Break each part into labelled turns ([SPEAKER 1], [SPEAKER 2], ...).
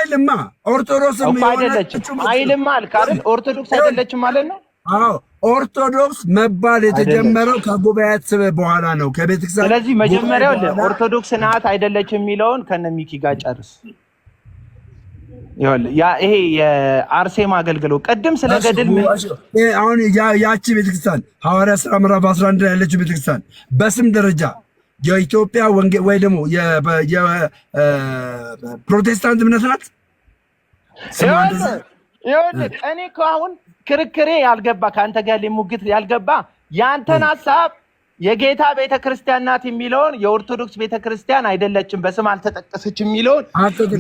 [SPEAKER 1] አይልማ ኦርቶዶክስም
[SPEAKER 2] አይደለችም አይልማ አልክ አይደል? ኦርቶዶክስ አይደለችም ማለት ነው።
[SPEAKER 1] አዎ ኦርቶዶክስ መባል የተጀመረው ከጉባኤያት ስብሰባ በኋላ ነው ከቤተክርስቲያን።
[SPEAKER 2] ስለዚህ መጀመሪያው ኦርቶዶክስ ናት አይደለችም የሚለውን ከነሚኪ ጋር ጨርስ። ይሄ የአርሴማ አገልግሎት ቅድም ስለ ገድል
[SPEAKER 1] አሁን ያቺ ቤተክርስቲያን ሐዋርያት ሥራ ምዕራፍ 11 ላይ ያለችው ቤተክርስቲያን በስም ደረጃ የኢትዮጵያ ወንጌል ወይ ደግሞ የፕሮቴስታንት እምነት ናት።
[SPEAKER 2] እኔ እኮ አሁን ክርክሬ ያልገባ ከአንተ ጋር ሊሙግት ያልገባ ያንተን ሀሳብ የጌታ ቤተክርስቲያን ናት የሚለውን የኦርቶዶክስ ቤተክርስቲያን አይደለችም በስም አልተጠቀሰች የሚለውን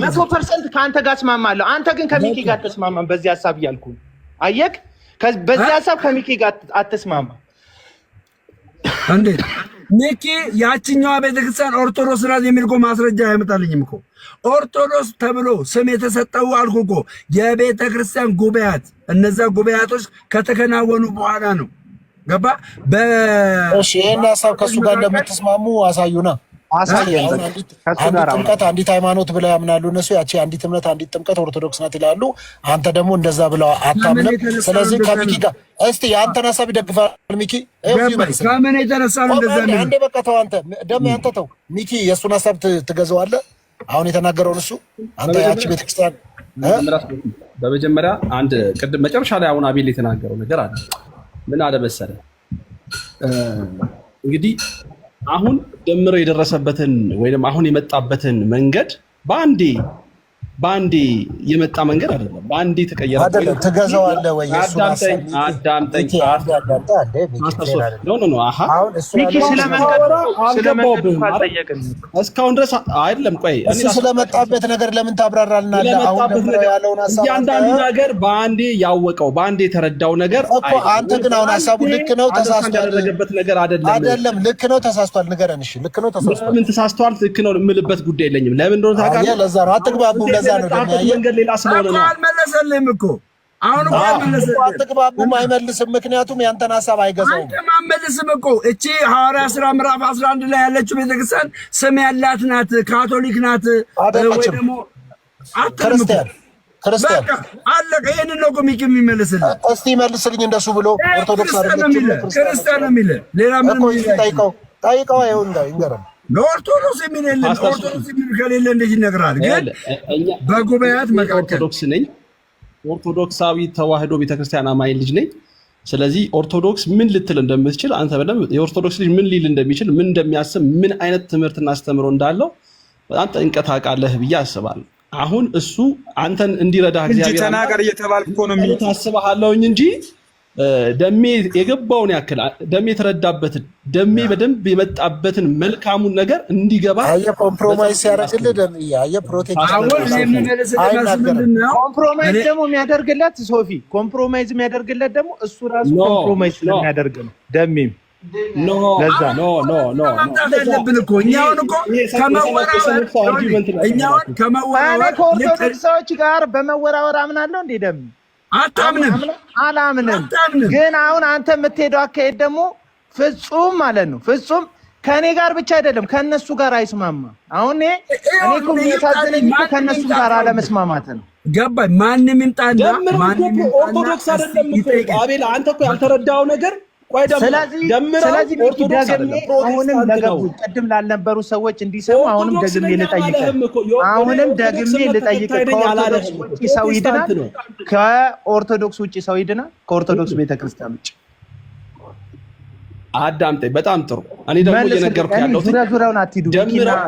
[SPEAKER 2] 100% ከአንተ ጋር እስማማለሁ። አንተ ግን ከሚኪ ጋር አትስማማም በዚህ ሀሳብ እያልኩ አየክ። በዚህ ሀሳብ ከሚኪ ጋር አትስማማ
[SPEAKER 1] እንዴ? ሚኪ ያቺኛዋ ቤተክርስቲያን ኦርቶዶክስ ናት የሚል እኮ ማስረጃ አይመጣልኝም እኮ። ኦርቶዶክስ ተብሎ ስም የተሰጠው አልኩ እኮ የቤተክርስቲያን ጉባኤያት፣ እነዛ ጉባኤያቶች ከተከናወኑ በኋላ ነው። ገባ?
[SPEAKER 3] እሺ ይሄን ሀሳብ ከሱ ጋር እንደምትስማሙ አሳዩና
[SPEAKER 2] አሳየን።
[SPEAKER 3] ጥምቀት አንዲት ሃይማኖት ብለው ያምናሉ እነሱ። ያቺ አንዲት እምነት አንዲት ጥምቀት ኦርቶዶክስ ናት ይላሉ። አንተ ደግሞ እንደዛ ብለው አታምንም። ስለዚህ ከሚኪ ጋር እስቲ የአንተን ሀሳብ ይደግፋል ሚኪ።
[SPEAKER 1] ከምን የተነሳ ነው እንደዛ ነው?
[SPEAKER 3] አንዴ በቃ ተው አንተ ደግሞ አንተ ተው ሚኪ፣ የእሱን ሀሳብ ትገዛዋለህ። አሁን የተናገረውን እሱ አንተ ያቺ ቤተክርስቲያን
[SPEAKER 4] በመጀመሪያ አንድ ቅድም መጨረሻ ላይ አሁን አቤል የተናገረው ነገር አለ። ምን አለ መሰለህ እንግዲህ አሁን ደምሮ የደረሰበትን ወይም አሁን የመጣበትን መንገድ በአንዴ የመጣ መንገድ አይደለም። በአንዴ ተቀየረ
[SPEAKER 3] አይደለም። ትገዛዋለህ ወይ?
[SPEAKER 4] አዳምጠኝ። እስካሁን ድረስ አይደለም። ቆይ
[SPEAKER 3] እሱ ስለመጣበት ነገር ለምን ታብራራልናለህ? አሁን ደግሞ ያለውን ሀሳብ
[SPEAKER 4] እያንዳንዱ ነገር በአንዴ ያወቀው በአንዴ የተረዳው ነገር
[SPEAKER 3] እኮ አንተ ግን አሁን ሀሳቡ ልክ ነው ተሳስቷል
[SPEAKER 4] ያደረገበት ነገር
[SPEAKER 3] አይደለም። ልክ ነው ተሳስቷል፣ ንገረን። እሺ ልክ ነው ተሳስቷል።
[SPEAKER 4] ምን ተሳስቷል? ልክ ነው የምልበት ጉዳይ የለኝም። ለምን እንደሆነ ታውቃለህ?
[SPEAKER 3] ለዛ ነው አትግባቡ።
[SPEAKER 4] መንገድ ሌላ ስለሆነ ነው።
[SPEAKER 1] አልመለሰልህም እኮ አሁን እኮ አልመለሰልህም።
[SPEAKER 3] አትግባቡም፣ አይመልስም። ምክንያቱም ያንተን ሀሳብ አይገዛውም።
[SPEAKER 1] አንተም አልመልስም እኮ። እቺ ሐዋርያት ሥራ ምዕራፍ 11 ላይ ያለችው ቤተክርስቲያን ስም ያላት ናት፣ ካቶሊክ ናት ወይ ደግሞ
[SPEAKER 3] ክርስቲያን
[SPEAKER 1] አለቀ። ይሄንን ነው እኮ ሚኪ የሚመልስልህ።
[SPEAKER 3] እስቲ መልስልኝ እንደሱ ብሎ ኦርቶዶክስ አይደለም
[SPEAKER 1] ክርስቲያን ነው የሚልህ። ሌላ ምንም
[SPEAKER 3] ጠይቀው ይሁን ይንገረን።
[SPEAKER 1] ለኦርቶዶክስ የሚል የለም። ኦርቶዶክስ የሚል ከሌለ እንዴት ይነግራል? ግን በጉባኤያት መካከል
[SPEAKER 4] ኦርቶዶክስ ነኝ፣ ኦርቶዶክሳዊ ተዋህዶ ቤተክርስቲያን አማኝ ልጅ ነኝ። ስለዚህ ኦርቶዶክስ ምን ልትል እንደምትችል አንተ በደንብ የኦርቶዶክስ ልጅ ምን ሊል እንደሚችል ምን እንደሚያስብ ምን አይነት ትምህርትና አስተምሮ እንዳለው በጣም ጠንቅቀህ ታውቃለህ ብዬ አስባለሁ። አሁን እሱ አንተን እንዲረዳህ እግዚአብሔር
[SPEAKER 5] ተናገር እየተባልክ እኮ ነው
[SPEAKER 4] ታስበሃለሁኝ እንጂ ደሜ የገባውን ያክል ደሜ የተረዳበትን ደሜ በደንብ የመጣበትን መልካሙን ነገር እንዲገባ
[SPEAKER 3] ኮምፕሮማይዝ ያደርግልህ ደምዬ
[SPEAKER 2] ኮምፕሮማይዝ ደግሞ የሚያደርግለት ሶፊ ኮምፕሮማይዝ የሚያደርግለት ደግሞ እሱ ራሱ ኮምፕሮማይዝ ስለሚያደርግ ነው። ደሜም ለዛ
[SPEAKER 1] ያለብን እኮ እኛውን እኮ
[SPEAKER 2] ከኦርቶዶክስ ሰዎች ጋር በመወራወር አምናለሁ እንዴ ደሜ አላምንም። ግን አሁን አንተ የምትሄደው አካሄድ ደግሞ ፍጹም ማለት ነው። ፍጹም ከኔ ጋር ብቻ አይደለም ከነሱ ጋር አይስማማ። አሁን እኔ እኮ የሚያሳዝነኝ ከነሱ ጋር አለመስማማት ነው።
[SPEAKER 1] ገባኝ። ማንም ይምጣና
[SPEAKER 4] ማንም ኦርቶዶክስ አይደለም እኮ አቤል፣ አንተ እኮ ያልተረዳው ነገር
[SPEAKER 2] ስለዚህ አሁንም ለገቡ ቅድም ላልነበሩ ሰዎች እንዲሰሙ አሁንም ደግሜ ልጠይቅህ ከኦርቶዶክስ ውጭ ሰው ይድናል? ከኦርቶዶክስ ውጭ ሰው ይድናል? ከኦርቶዶክስ ቤተክርስቲያን ውጭ?
[SPEAKER 4] አዳምጠኝ። በጣም ጥሩ። እኔ ደግሞ እየነገርኩህ ያለሁት
[SPEAKER 2] ዙሪያውን አትሂዱ።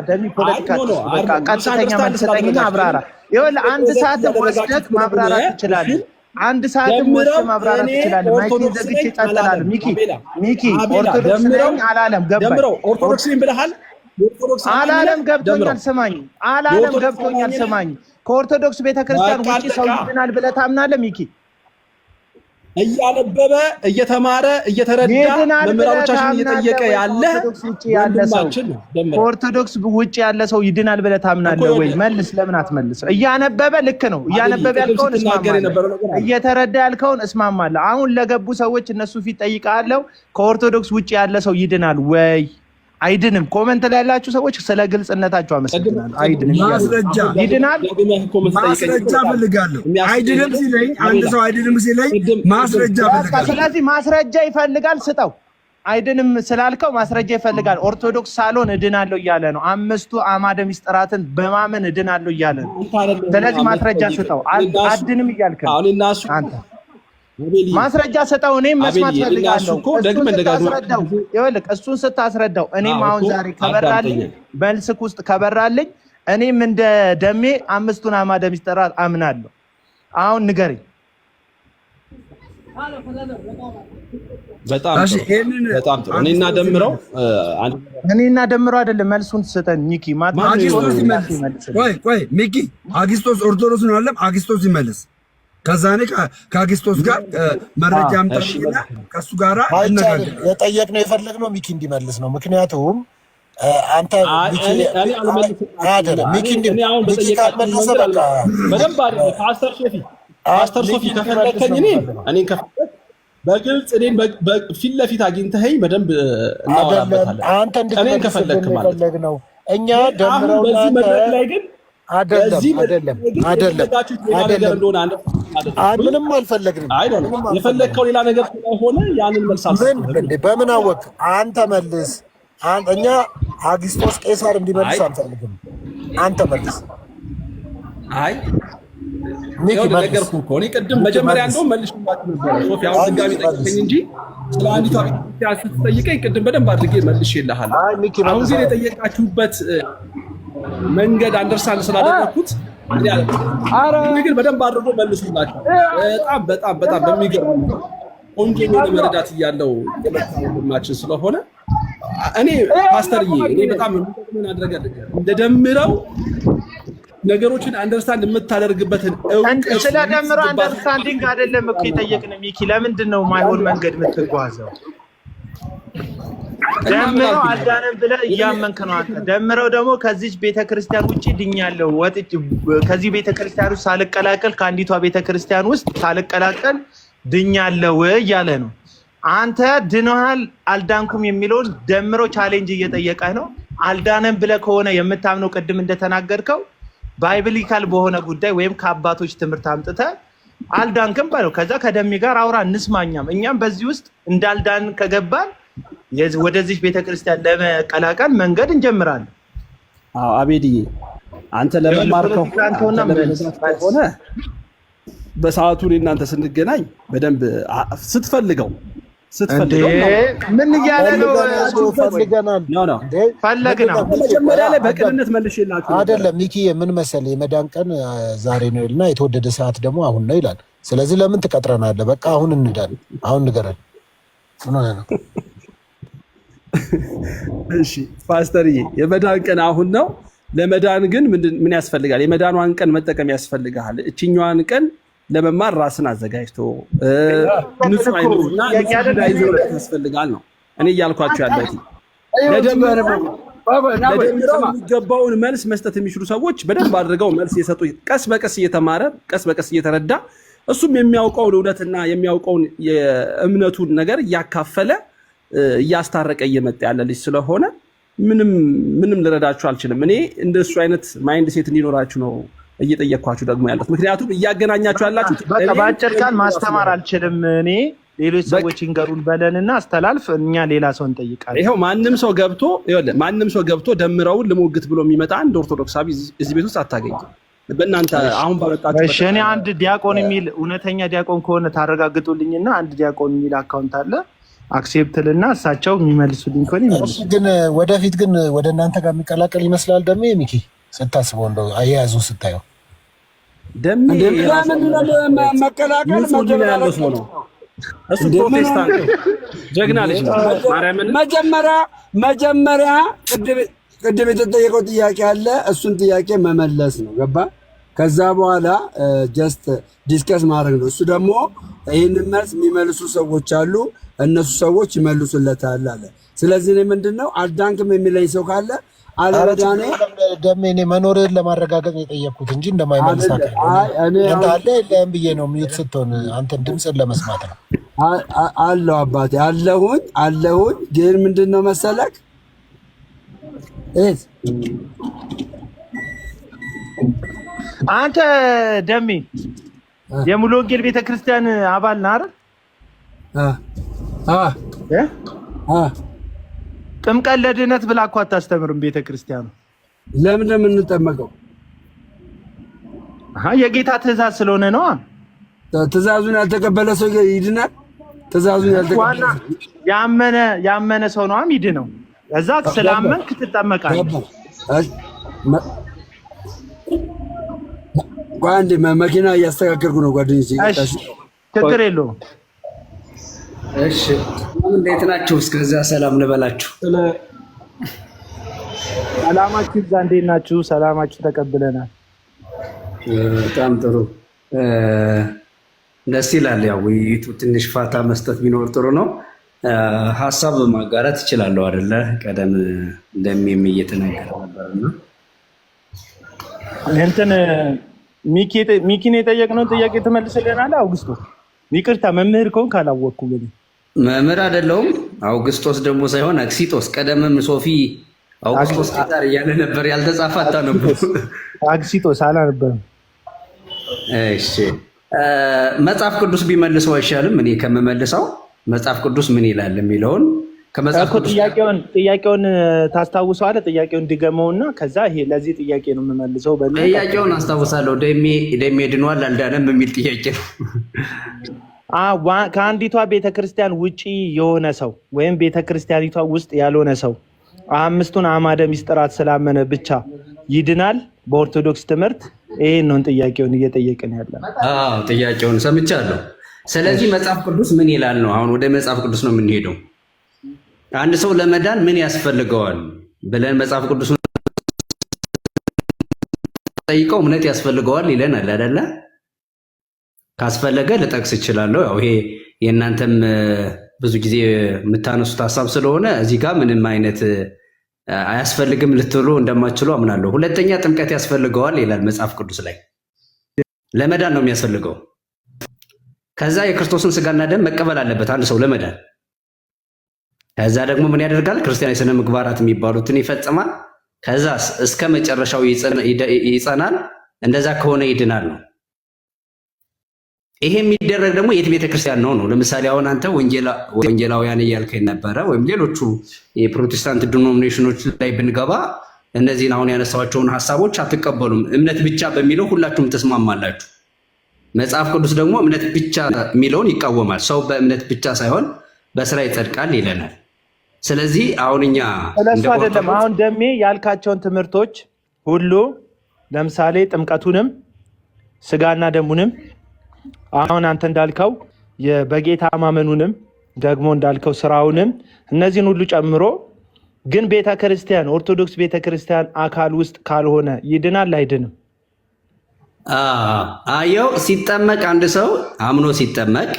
[SPEAKER 2] ደሚ ፖለቲካ በቃ ቀጥተኛ መልስ ስጠኝና አብራራ። ይኸውልህ አንድ ሰዓት ወስደህ ማብራራት ትችላለህ። አንድ ሰዓት ወስደህ ማብራራት ትችላለህ። ማይክ ዘግቼ እቀጥላለሁ። ሚኪ ኦርቶዶክስ ነኝ አላለም። ገባኝ።
[SPEAKER 4] ኦርቶዶክስ ነኝ ብለሃል።
[SPEAKER 2] አላለም። ገብቶኛል። ስማኝ። አላለም። ገብቶኛል። ስማኝ። ከኦርቶዶክስ ቤተክርስቲያን ውጪ ሰው ይድናል ብለህ ታምናለህ? ሚኪ
[SPEAKER 4] እያነበበ እየተማረ እየተረዳ መምህራኖቻችን እየጠየቀ ያለ
[SPEAKER 2] ከኦርቶዶክስ ውጭ ያለ ሰው ይድናል ብለህ ታምናለህ ወይ? መልስ። ለምን አትመልስ? እያነበበ ልክ ነው። እያነበበ ያልከውን እስማማለሁ፣ እየተረዳ ያልከውን እስማማለሁ። አሁን ለገቡ ሰዎች እነሱ ፊት ጠይቃለሁ፣ ከኦርቶዶክስ ውጭ ያለ ሰው ይድናል ወይ? አይድንም። ኮመንት ላይ ያላችሁ ሰዎች ስለ ግልጽነታችሁ አመሰግናለሁ። አይድንም
[SPEAKER 1] ማስረጃ
[SPEAKER 2] ይድናል።
[SPEAKER 1] ማስረጃ ፈልጋለሁ። አይድንም ሲለኝ አንድ ሰው አይድንም ሲለኝ ማስረጃ ፈልጋለሁ።
[SPEAKER 2] ስለዚህ ማስረጃ ይፈልጋል፣ ስጠው። አይድንም ስላልከው ማስረጃ ይፈልጋል። ኦርቶዶክስ ሳልሆን እድናለሁ እያለ ነው። 5ቱ አዕማደ ምስጢራትን በማመን እድናለሁ እያለ ነው። ስለዚህ ማስረጃ ስጠው። አድንም እያልክ አንተ ማስረጃ ስጠው። እኔም መስማት ፈልጋለሁ። እሱን ስታስረዳው እኔም አሁን ዛሬ ከበራልኝ በልስክ ውስጥ ከበራልኝ እኔም እንደ ደሜ 5ቱን አዕማደ ምስጢራት አምናለሁ። አሁን ንገረኝ።
[SPEAKER 4] በጣም ጥሩ። እኔና ደምረው አይደለም መልሱን ስጠን ሚኪ።
[SPEAKER 1] ቆይ ሚኪ አጊስቶስ ኦርቶዶክስ ነው አለም አጊስቶስ ይመልስ። ከዛ እኔ ከአጊስቶስ ጋር መረጃ አምጣልኝና ከሱ ጋራ እንነጋገር።
[SPEAKER 3] የጠየቅነው የፈለግነው ሚኪ እንዲመልስ ነው። ምክንያቱም አንተ ሚኪ ካልመለሰ በቃ
[SPEAKER 4] በደንብ አይደለም። ፓስተር ሶፊ ከፈለከኝ እኔን ከፈለክ በግልጽ እኔን ፊት ለፊት አግኝተኸኝ በደንብ እናወራበታለን።
[SPEAKER 3] አንተ እንድትመልስ ነው እኛ ደምረው
[SPEAKER 4] በዚህ መድረክ ላይ ግን
[SPEAKER 3] ምንም አልፈለግንም።
[SPEAKER 4] የፈለግከው ሌላ ነገር ስለሆነ ያንን መልስ
[SPEAKER 3] በምን አወቅ? አንተ መልስ። እኛ አጊስቶስ ቄሳር እንዲመልስ አንፈልግም። አንተ መልስ።
[SPEAKER 4] አይ ነገርኩህ እኮ እኔ ቅድም መጀመሪያ እንደውም መልሼላችሁ ነበር። ሶፊ አሁን ድጋሚ ጠይቀኝ እንጂ ስለ አንዲቷ ቤተክርስቲያን ስትጠይቀኝ ቅድም በደንብ አድርጌ መልሼልሃለሁ። አሁን ግን የጠየቃችሁበት መንገድ አንደርስታንድ ስላደረኩት ግን በደንብ አድርጎ መልሱላችሁ። በጣም በሚገርም ቆንጆ የሆነ መረዳት እያለው ወንድማችን ስለሆነ እኔ ፓስተርዬ እኔ በጣም ምን አድርገህ እንደደምረው ነገሮችን አንደርስታንድ የምታደርግበትን
[SPEAKER 2] ስለደምረው አንደርስታንዲንግ አይደለም እኮ የጠየቅን ሚኪ። ለምንድን ነው ማይሆን መንገድ የምትጓዘው? ደምረው አልዳነም ብለህ እያመንክ ነው አንተ። ደምረው ደግሞ ከዚህ ቤተክርስቲያን ውጪ ድኛለሁ ወጥቼ ከዚህ ቤተክርስቲያን ውስጥ ሳልቀላቀል ከአንዲቷ ቤተክርስቲያን ውስጥ ሳልቀላቀል ድኛለሁ እያለ ነው። አንተ ድነሃል አልዳንኩም የሚለውን ደምረው ቻሌንጅ እየጠየቀህ ነው። አልዳነም ብለህ ከሆነ የምታምነው ቅድም እንደተናገርከው ባይብሊካል በሆነ ጉዳይ ወይም ከአባቶች ትምህርት አምጥተህ አልዳንክም በለው። ከዛ ከደሜ ጋር አውራ እንስማኛም። እኛም በዚህ ውስጥ እንዳልዳን ከገባን ወደዚህ ቤተክርስቲያን ለመቀላቀል መንገድ እንጀምራለን።
[SPEAKER 4] አዎ አቤድዬ አንተ ለመማር ከሆነ በሰዓቱ እናንተ ስንገናኝ በደንብ ስትፈልገው
[SPEAKER 2] ምን እያለ ነው?
[SPEAKER 4] መጀመሪያ ላይ በቅንነት መልሼላችሁ
[SPEAKER 3] አይደለም ሚኪ። ምን መሰለህ የመዳን ቀን ዛሬ ነው ይልና የተወደደ ሰዓት ደግሞ አሁን ነው ይላል። ስለዚህ ለምን ትቀጥረናለህ? በቃ አሁን እንዳል አሁን ንገረን። ምን ሆነ ነው?
[SPEAKER 4] እሺ ፓስተርዬ የመዳን ቀን አሁን ነው። ለመዳን ግን ምን ያስፈልጋል? የመዳኗን ቀን መጠቀም ያስፈልጋል። እችኛዋን ቀን ለመማር ራስን አዘጋጅቶ ንጹህ አይኑና ንጹህ ያስፈልጋል ነው እኔ እያልኳቸው ያለሁት። ለደምረው የሚገባውን መልስ መስጠት የሚችሉ ሰዎች በደንብ አድርገው መልስ የሰጡ ቀስ በቀስ እየተማረ ቀስ በቀስ እየተረዳ እሱም የሚያውቀውን እውነትና የሚያውቀውን የእምነቱን ነገር እያካፈለ እያስታረቀ እየመጣ ያለ ልጅ ስለሆነ ምንም ልረዳችሁ አልችልም። እኔ እንደሱ አይነት ማይንድ ሴት እንዲኖራችሁ ነው እየጠየቅኳችሁ ደግሞ ያሉት። ምክንያቱም እያገናኛችሁ ያላችሁት
[SPEAKER 2] በቃ በአጭር ቃል ማስተማር አልችልም እኔ። ሌሎች ሰዎች ይንገሩን በለንና አስተላልፍ፣ እኛ ሌላ ሰው እንጠይቃለን።
[SPEAKER 4] ይኸው ማንም ሰው ገብቶ ደምረውን ልሞግት ብሎ የሚመጣ አንድ ኦርቶዶክሳዊ እዚህ ቤት ውስጥ አታገኝም። በእናንተ አሁን ባመጣችሁ
[SPEAKER 2] እሺ። እኔ አንድ ዲያቆን የሚል እውነተኛ ዲያቆን ከሆነ ታረጋግጡልኝና አንድ ዲያቆን የሚል አካውንት አለ አክሴፕትልና እሳቸው የሚመልሱልኝ ከሆነ ይመልሱ።
[SPEAKER 3] ግን ወደፊት ግን ወደ እናንተ ጋር የሚቀላቀል ይመስላል ደሜ ሚኪ ስታስበው እንደው አያያዙን ስታየው
[SPEAKER 1] መቀላቀል
[SPEAKER 4] ያለው ሰው ነው። እሱ ፕሮቴስታንት ጀግና ልጅ ነው።
[SPEAKER 1] መጀመሪያ ቅድም የተጠየቀው ጥያቄ አለ። እሱን ጥያቄ መመለስ ነው። ገባ? ከዛ በኋላ ጀስት ዲስከስ ማድረግ ነው። እሱ ደግሞ ይህንን መልስ የሚመልሱ ሰዎች አሉ፣ እነሱ ሰዎች ይመልሱለታል አለ። ስለዚህ እኔ ምንድነው አልዳንክም የሚለኝ ሰው ካለ አለመዳኔ
[SPEAKER 3] ደሜ እኔ መኖርህን ለማረጋገጥ የጠየቅኩት እንጂ እንደማይመልስ አለ የለም ብዬ ነው። ሚዩት ስትሆን አንተን ድምፅን ለመስማት ነው።
[SPEAKER 1] አለሁ አባቴ አለሁኝ። ግን ምንድነው መሰለክ እት
[SPEAKER 2] አንተ ደሜ የሙሉ ወንጌል ቤተክርስቲያን አባል ነህ አይደል? ጥምቀት ለድህነት ብላ እኮ አታስተምርም ቤተክርስቲያኑ።
[SPEAKER 1] ለምን እንደምንጠመቀው
[SPEAKER 2] የጌታ ትእዛዝ ስለሆነ ነው።
[SPEAKER 1] ትእዛዙን ያልተቀበለ ሰው ይድናል። ትእዛዙን ያልተቀበለ
[SPEAKER 2] ያመነ ሰው ነው የሚድነው። እዛ ስላመንክ ትጠመቃለህ።
[SPEAKER 1] አንዴ መኪና እያስተካከልኩ ነው ጓደኞቼ።
[SPEAKER 2] ችግር የለውም።
[SPEAKER 5] እሺ እንዴት ናችሁ? እስከዛ ሰላም ልበላችሁ።
[SPEAKER 2] ሰላማችሁ ይብዛ። እንዴት ናችሁ? ሰላማችሁ ተቀብለናል።
[SPEAKER 5] በጣም ጥሩ ደስ ይላል። ያው ውይይቱ ትንሽ ፋታ መስጠት ቢኖር ጥሩ ነው። ሀሳብ ማጋራት እችላለሁ አይደለ? ቀደም እንደሚም እየተናገረ ነበርና
[SPEAKER 2] እንትን ሚኪን የጠየቅነው ጥያቄ ትመልስልናለህ? አውግስቶ ይቅርታ መምህር ከሆንክ አላወቅኩም።
[SPEAKER 5] መምህር አይደለሁም። አውግስቶስ ደግሞ ሳይሆን አክሲጦስ። ቀደምም ሶፊ አውግስቶስ ቄሳር እያለ ነበር። ያልተጻፈ አታነቡ።
[SPEAKER 2] አክሲጦስ አላነበብም።
[SPEAKER 5] እሺ መጽሐፍ ቅዱስ ቢመልሰው አይሻልም? እኔ ከምመልሰው መጽሐፍ ቅዱስ ምን ይላል የሚለውን ከመጽሐፍ ቅዱስ
[SPEAKER 2] ጥያቄውን ታስታውሰዋለህ? ጥያቄውን ድገመውና ከዛ ይሄ ለዚህ ጥያቄ ነው የምመልሰው።
[SPEAKER 5] ጥያቄውን አስታውሳለሁ። ደሜ ድኗል አልዳነም የሚል ጥያቄ ነው።
[SPEAKER 2] ከአንዲቷ ቤተክርስቲያን ውጪ የሆነ ሰው ወይም ቤተክርስቲያኒቷ ውስጥ ያልሆነ ሰው አምስቱን አዕማደ ምስጢራት ስላመነ ብቻ ይድናል በኦርቶዶክስ ትምህርት? ይሄን ነው ጥያቄውን እየጠየቅን ያለ።
[SPEAKER 5] ጥያቄውን ሰምቻለሁ። ስለዚህ መጽሐፍ ቅዱስ ምን ይላል ነው። አሁን ወደ መጽሐፍ ቅዱስ ነው የምንሄደው። አንድ ሰው ለመዳን ምን ያስፈልገዋል ብለን መጽሐፍ ቅዱስ ጠይቀው እምነት ያስፈልገዋል ይለናል አይደለ? ካስፈለገ ልጠቅስ እችላለሁ። ያው ይሄ የእናንተም ብዙ ጊዜ የምታነሱት ሀሳብ ስለሆነ እዚህ ጋር ምንም አይነት አያስፈልግም ልትሉ እንደማትችሉ አምናለሁ። ሁለተኛ ጥምቀት ያስፈልገዋል ይላል መጽሐፍ ቅዱስ ላይ። ለመዳን ነው የሚያስፈልገው። ከዛ የክርስቶስን ስጋና ደም መቀበል አለበት አንድ ሰው ለመዳን። ከዛ ደግሞ ምን ያደርጋል? ክርስቲያናዊ ስነ ምግባራት የሚባሉትን ይፈጽማል። ከዛ እስከ መጨረሻው ይጸናል። እንደዛ ከሆነ ይድናል ነው። ይሄ የሚደረግ ደግሞ የት ቤተክርስቲያን ነው? ለምሳሌ አሁን አንተ ወንጌላውያን እያልከኝ ነበረ፣ ወይም ሌሎቹ የፕሮቴስታንት ዲኖሚኔሽኖች ላይ ብንገባ እነዚህን አሁን ያነሳቸውን ሀሳቦች አትቀበሉም። እምነት ብቻ በሚለው ሁላችሁም ተስማማላችሁ። መጽሐፍ ቅዱስ ደግሞ እምነት ብቻ የሚለውን ይቃወማል። ሰው በእምነት ብቻ ሳይሆን በስራ ይጸድቃል ይለናል። ስለዚህ አሁን እኛ
[SPEAKER 2] ስለሱ አይደለም አሁን ደሜ ያልካቸውን ትምህርቶች ሁሉ ለምሳሌ ጥምቀቱንም ስጋና ደሙንም አሁን አንተ እንዳልከው በጌታ ማመኑንም ደግሞ እንዳልከው ስራውንም እነዚህን ሁሉ ጨምሮ ግን ቤተክርስቲያን ኦርቶዶክስ ቤተክርስቲያን አካል ውስጥ ካልሆነ ይድናል አይድንም?
[SPEAKER 5] አየው ሲጠመቅ አንድ ሰው አምኖ ሲጠመቅ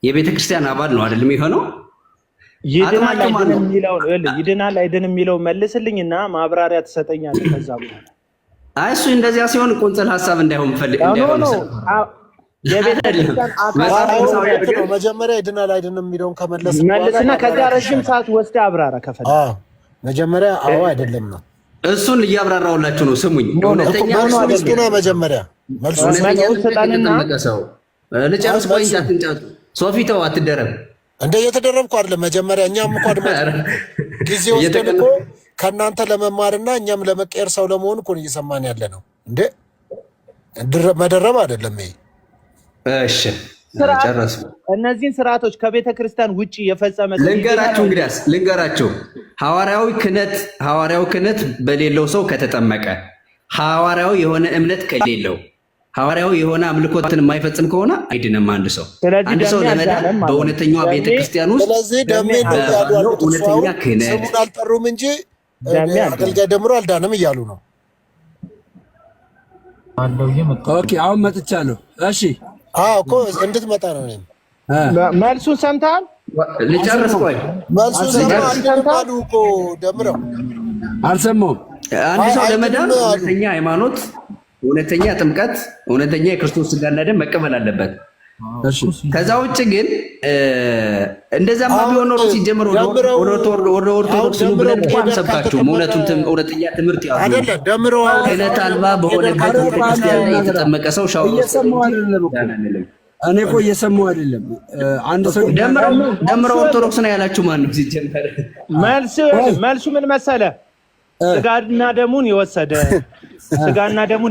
[SPEAKER 5] የቤተክርስቲያን አባል ነው አይደለም የሆነው?
[SPEAKER 2] ይድናል አይድንም የሚለው መልስልኝና ማብራሪያ ትሰጠኛለህ። ከዛ በኋላ
[SPEAKER 5] እሱ እንደዚያ ሲሆን ቁንጽል ሀሳብ እንዳይሆን
[SPEAKER 3] መጀመሪያ ይድናል አይድንም የሚለውን
[SPEAKER 2] መልስና ከዛ ረዥም ሰዓት ወስደህ አብራራ ከፈለግ።
[SPEAKER 3] መጀመሪያ አዎ አይደለም ነው።
[SPEAKER 5] እሱን እያብራራሁላችሁ ነው። ስሙኝ።
[SPEAKER 3] መጀመሪያ
[SPEAKER 5] ልጨርስ። ቆይ አትንጫጩ። ሶፊ ተው፣ አትደረብ።
[SPEAKER 3] እንደ እየተደረብኩ አይደለም። መጀመሪያ እኛም እኮ ጊዜ ወስደን እኮ ከእናንተ ለመማርና እኛም ለመቀየር ሰው ለመሆን እኮ እየሰማን ያለ ነው። እንደ መደረብ አይደለም ይሄ።
[SPEAKER 5] እሺ ጨረሱ።
[SPEAKER 2] እነዚህን ስርዓቶች ከቤተ ክርስቲያን ውጪ የፈጸመ
[SPEAKER 5] ልንገራችሁ። እንግዲያስ ልንገራችሁ። ሐዋርያዊ ክህነት በሌለው ሰው ከተጠመቀ፣ ሐዋርያዊ የሆነ እምነት ከሌለው፣ ሐዋርያዊ የሆነ አምልኮትን የማይፈጽም ከሆነ አይድንም አንድ ሰው። አንድ ሰው ለመዳን በእውነተኛዋ ቤተክርስቲያን ውስጥ እውነተኛ ክህነት
[SPEAKER 3] ስሙን አልጠሩም እንጂ አገልጋይ ደምሮ አልዳንም እያሉ ነው።
[SPEAKER 1] ኦኬ አሁን መጥቻለሁ። እሺ
[SPEAKER 3] እኮ እንድትመጣ ነው። እኔም
[SPEAKER 2] መልሱን ሰምተሃል?
[SPEAKER 5] ልጨርስ። ቆይ
[SPEAKER 3] መልሱን ሰምተሃል እኮ ደምረው
[SPEAKER 1] አልሰማሁም።
[SPEAKER 5] አንድ ሰው ለመዳን እውነተኛ ሃይማኖት፣ እውነተኛ ጥምቀት፣ እውነተኛ የክርስቶስ ስጋና ደም መቀበል አለበት። ከዛ ውጭ ግን እንደዛማ ቢሆን ኖሮ ሲጀምር ወደ ኦርቶዶክስ ነው ብለን እንኳን ሰብካችሁም እውነተኛ ትምህርት ያዙ
[SPEAKER 3] አይደለ ደምረው
[SPEAKER 5] ክህነት አልባ በሆነበት ቤተክርስቲያን ላይ የተጠመቀ ሰው ሻወር
[SPEAKER 1] እኔ እኮ እየሰማሁ አይደለም። አንድ ሰው
[SPEAKER 5] ደምረው ኦርቶዶክስ ነው ያላችሁ ማን ነው ሲጀምር?
[SPEAKER 2] መልሱ ምን መሰለ? ስጋና ደሙን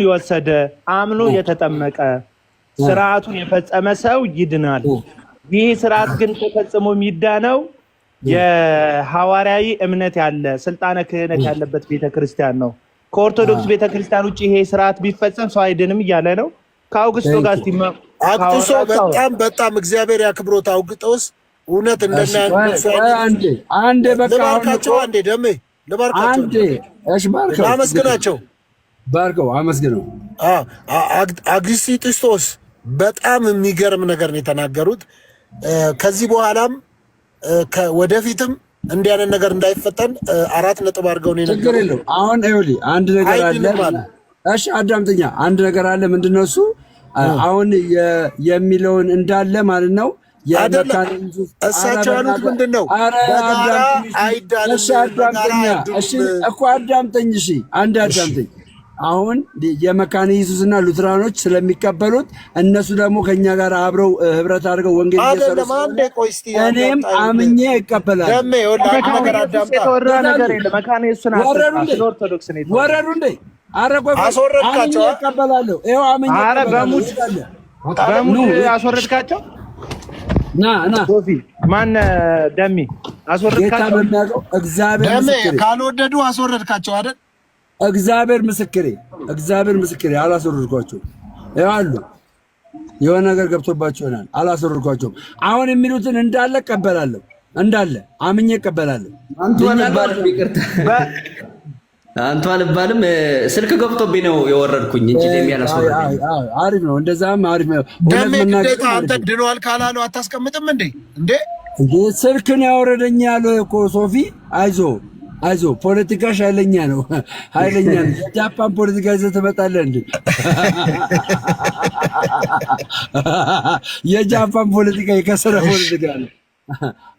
[SPEAKER 2] የወሰደ አምኖ የተጠመቀ ስርዓቱን የፈጸመ ሰው ይድናል። ይህ ስርዓት ግን ተፈጽሞ የሚዳነው የሐዋርያዊ እምነት ያለ ስልጣነ ክህነት ያለበት ቤተክርስቲያን ነው። ከኦርቶዶክስ ቤተክርስቲያን ውጭ ይሄ ስርዓት ቢፈጸም ሰው አይድንም እያለ ነው። ከአውግስቶ ጋር
[SPEAKER 3] አውግስቶ በጣም እግዚአብሔር ያክብሮት። አውግስቶስ እውነት
[SPEAKER 1] አንዴ በቃ
[SPEAKER 3] ልባርካቸው፣ አንዴ ደሜ ልባርካቸው፣ አመስግናቸው፣
[SPEAKER 1] ባርከው አመስግነው።
[SPEAKER 3] አግስጢስጦስ በጣም የሚገርም ነገር ነው የተናገሩት። ከዚህ በኋላም ወደፊትም እንዲህ አይነት ነገር እንዳይፈጠን 4 ነጥብ አድርገው ነው።
[SPEAKER 1] ችግር የለውም። አሁን ይኸውልህ አንድ ነገር አለ። እሺ አዳምጠኛ። አንድ ነገር አለ። ምንድነው እሱ? አሁን የሚለውን እንዳለ ማለት ነው።
[SPEAKER 3] እሳቸው ያሉት ምንድን ነው? አይዳልም።
[SPEAKER 1] እሺ እኮ አዳምጠኝ። እሺ አንድ አዳምጠኝ። አሁን የመካነ ኢየሱስና ሉትራኖች ስለሚቀበሉት እነሱ ደግሞ ከኛ ጋር አብረው ህብረት አድርገው ወንጌል እየሰሩ እኔም አምኜ ይቀበላል። ወረዱ እንዴ? ኧረ ቆይ አስወረድካቸው? ይቀበላለሁ። ይኸው አምኜ
[SPEAKER 2] በሙድ አስወረድካቸው። ና ሶፊ ማን ደሚ አስወረድካቸው?
[SPEAKER 1] እግዚአብሔር ምስክሬ
[SPEAKER 3] ካልወደዱ አስወረድካቸው አይደል?
[SPEAKER 1] እግዚአብሔር ምስክሬ አላስወረድኳቸውም። ይኸውልህ የሆነ ነገር ገብቶባቸው ይሆናል። አላስወረድኳቸውም። አሁን የሚሉትን እንዳለ እቀበላለሁ፣ እንዳለ አምኜ እቀበላለሁ።
[SPEAKER 5] አንተ አልባልም። ስልክ ገብቶብኝ ነው የወረድኩኝ እንጂ የሚያላስወርድ
[SPEAKER 1] አሪፍ ነው። እንደዛም አሪፍ ነው።
[SPEAKER 3] ግዴታ አንተ ድኗል ካላሉ አታስቀምጥም እንዴ?
[SPEAKER 1] ስልክን ያወረደኝ ያለ እኮ ሶፊ አይዞ ፖለቲካሽ ኃይለኛ ነው። ጃፓን ፖለቲካ ይዘህ ትመጣለህ እንዴ? የጃፓን ፖለቲካ የከሰረ ፖለቲካ ነው።